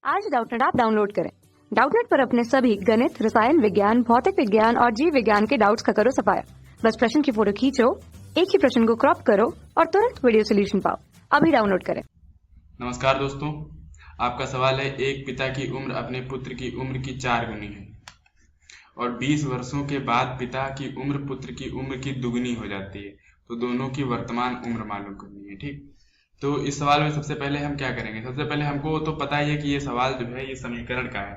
आज Doubtnut app download करें। Doubtnut पर अपने सभी गणित, रसायन विज्ञान, भौतिक विज्ञान और जीव विज्ञान के डाउट्स का करो सफाया। बस प्रश्न की फोटो खींचो, एक ही प्रश्न को क्रॉप करो और तुरंत वीडियो सोल्यूशन पाओ। अभी डाउनलोड करें। नमस्कार दोस्तों, आपका सवाल है एक पिता की उम्र अपने पुत्र की उम्र की 4 गुनी है और 20 वर्षों के बाद पिता की उम्र पुत्र की उम्र की दुगनी हो जाती है, तो दोनों की वर्तमान उम्र मालूम करनी है। ठीक, तो इस सवाल में सबसे पहले हम क्या करेंगे? सबसे पहले हमको तो पता ही है कि ये सवाल जो है ये समीकरण का है,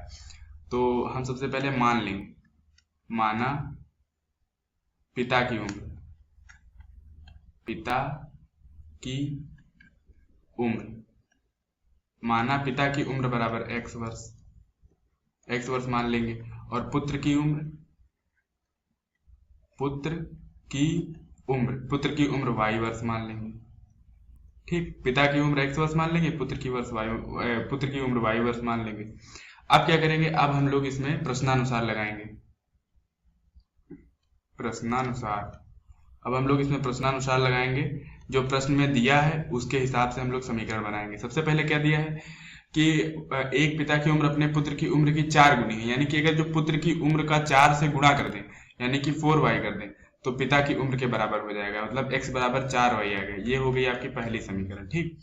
तो हम सबसे पहले मान लेंगे, माना पिता की उम्र, पिता की उम्र, माना पिता की उम्र बराबर x वर्ष, x वर्ष मान लेंगे, और पुत्र की उम्र, पुत्र की उम्र y वर्ष मान लेंगे। ठीक, पिता की उम्र x वर्ष मान लेंगे, पुत्र की उम्र y वर्ष मान लेंगे। अब क्या करेंगे? अब हम लोग इसमें प्रश्नानुसार लगाएंगे, प्रश्नानुसार। अब हम लोग इसमें प्रश्नानुसार लगाएंगे, जो प्रश्न में दिया है उसके हिसाब से हम लोग समीकरण बनाएंगे। सबसे पहले क्या दिया है कि एक पिता की उम्र अपने पुत्र की उम्र की 4 गुनी है, यानी कि अगर जो पुत्र की उम्र का 4 से गुणा कर दें, यानी कि 4y कर दें, तो पिता की उम्र के बराबर हो जाएगा, मतलब x बराबर 4y आ गया। ये हो गई आपकी पहली समीकरण। ठीक,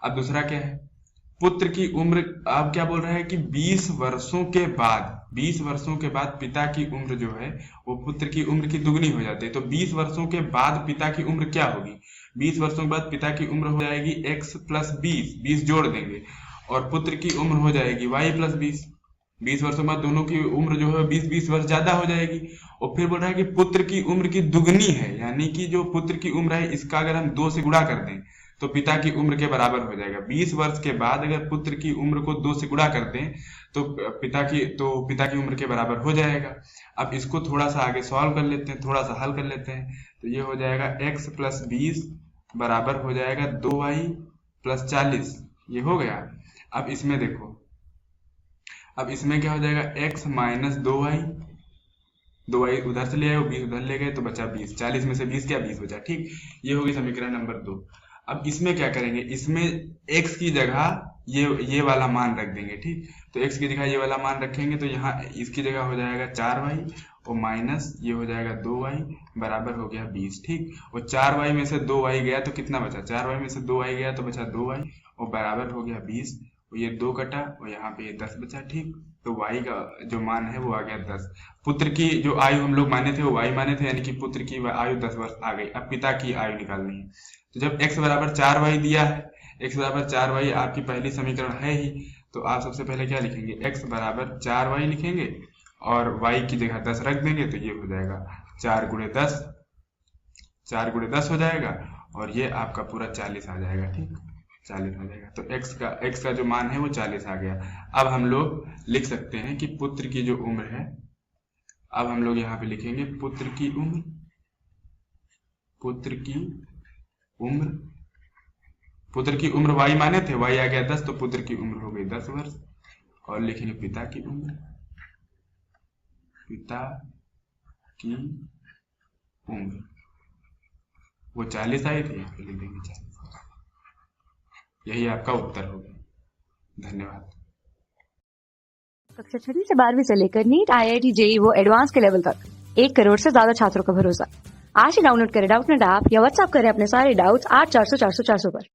अब दूसरा क्या है? पुत्र की उम्र, अब क्या बोल रहा है कि 20 वर्षों के बाद पिता की उम्र जो है वो पुत्र की उम्र की दुगनी हो जाती है। तो 20 वर्षों के बाद पिता की उम्र क्या होगी? 20 वर्षों के बाद पिता की उम्र हो जाएगी x प्लस 20 जोड़ देंगे, और पुत्र की उम्र हो जाएगी y प्लस 20 वर्षों बाद दोनों की उम्र जो है 20 वर्ष ज्यादा हो जाएगी। और फिर बोल रहा है कि पुत्र की उम्र की दुगनी है, यानी कि जो पुत्र की उम्र है इसका अगर हम 2 से गुणा कर दें तो पिता की उम्र के बराबर हो जाएगा। 20 वर्ष के बाद अगर पुत्र की उम्र को 2 से गुणा कर दें तो पिता की उम्र के बराबर हो जाएगा। अब इसको थोड़ा सा आगे सॉल्व कर लेते हैं, थोड़ा सा हल कर लेते हैं, तो ये हो जाएगा x प्लस 20 बराबर हो जाएगा 2y प्लस 40। ये हो गया। अब इसमें देखो, अब इसमें क्या हो जाएगा? x माइनस 2y उधर से ले आए, 20 उधर ले गए तो बचा 20, 40 में से 20 क्या 20 बचा। ठीक, ये होगी समीकरण नंबर 2। अब इसमें क्या करेंगे? इसमें x की जगह ये वाला मान रख देंगे। ठीक, तो x की जगह ये वाला मान रखेंगे, तो यहाँ इसकी जगह हो जाएगा 4y और माइनस ये हो जाएगा 2y बराबर हो गया 20। ठीक, और 4y में से 2y गया तो कितना बचा? 4y में से 2y गया तो बचा 2y और बराबर हो गया 20, और ये 2 कटा और यहाँ पे ये 10 बचा। ठीक, तो y का जो मान है वो आ गया 10। पुत्र की जो आयु हम लोग माने थे वो y माने थे, यानी कि पुत्र की आयु 10 वर्ष आ गई। अब पिता की आयु निकालनी है, तो जब x बराबर 4y दिया है, x बराबर 4y आपकी पहली समीकरण है ही, तो आप सबसे पहले क्या लिखेंगे? x बराबर 4y लिखेंगे और y की जगह 10 रख देंगे, तो ये हो जाएगा 4 गुणे 10 हो जाएगा, और ये आपका पूरा 40 आ जाएगा। ठीक, 40 आ जाएगा। तो x का जो मान है वो 40 आ गया। अब हम लोग लिख सकते हैं कि पुत्र की जो उम्र है, अब हम लोग यहाँ पे लिखेंगे पुत्र की उम्र y माने थे, y आ गया 10, तो पुत्र की उम्र हो गई 10 वर्ष। और लिखेंगे पिता की उम्र वो 40 आई थी, यहाँ पे लिख देंगे 40। यही आपका उत्तर होगा। धन्यवाद। कक्षा 6 से 12वीं से लेकर नीट, IIT, JEE वो एडवांस के लेवल तक 1 करोड़ से ज्यादा छात्रों का भरोसा। आज ही डाउनलोड करें डाउटनेट ऐप या व्हाट्सएप करें अपने सारे डाउट्स 8400 400 400 पर।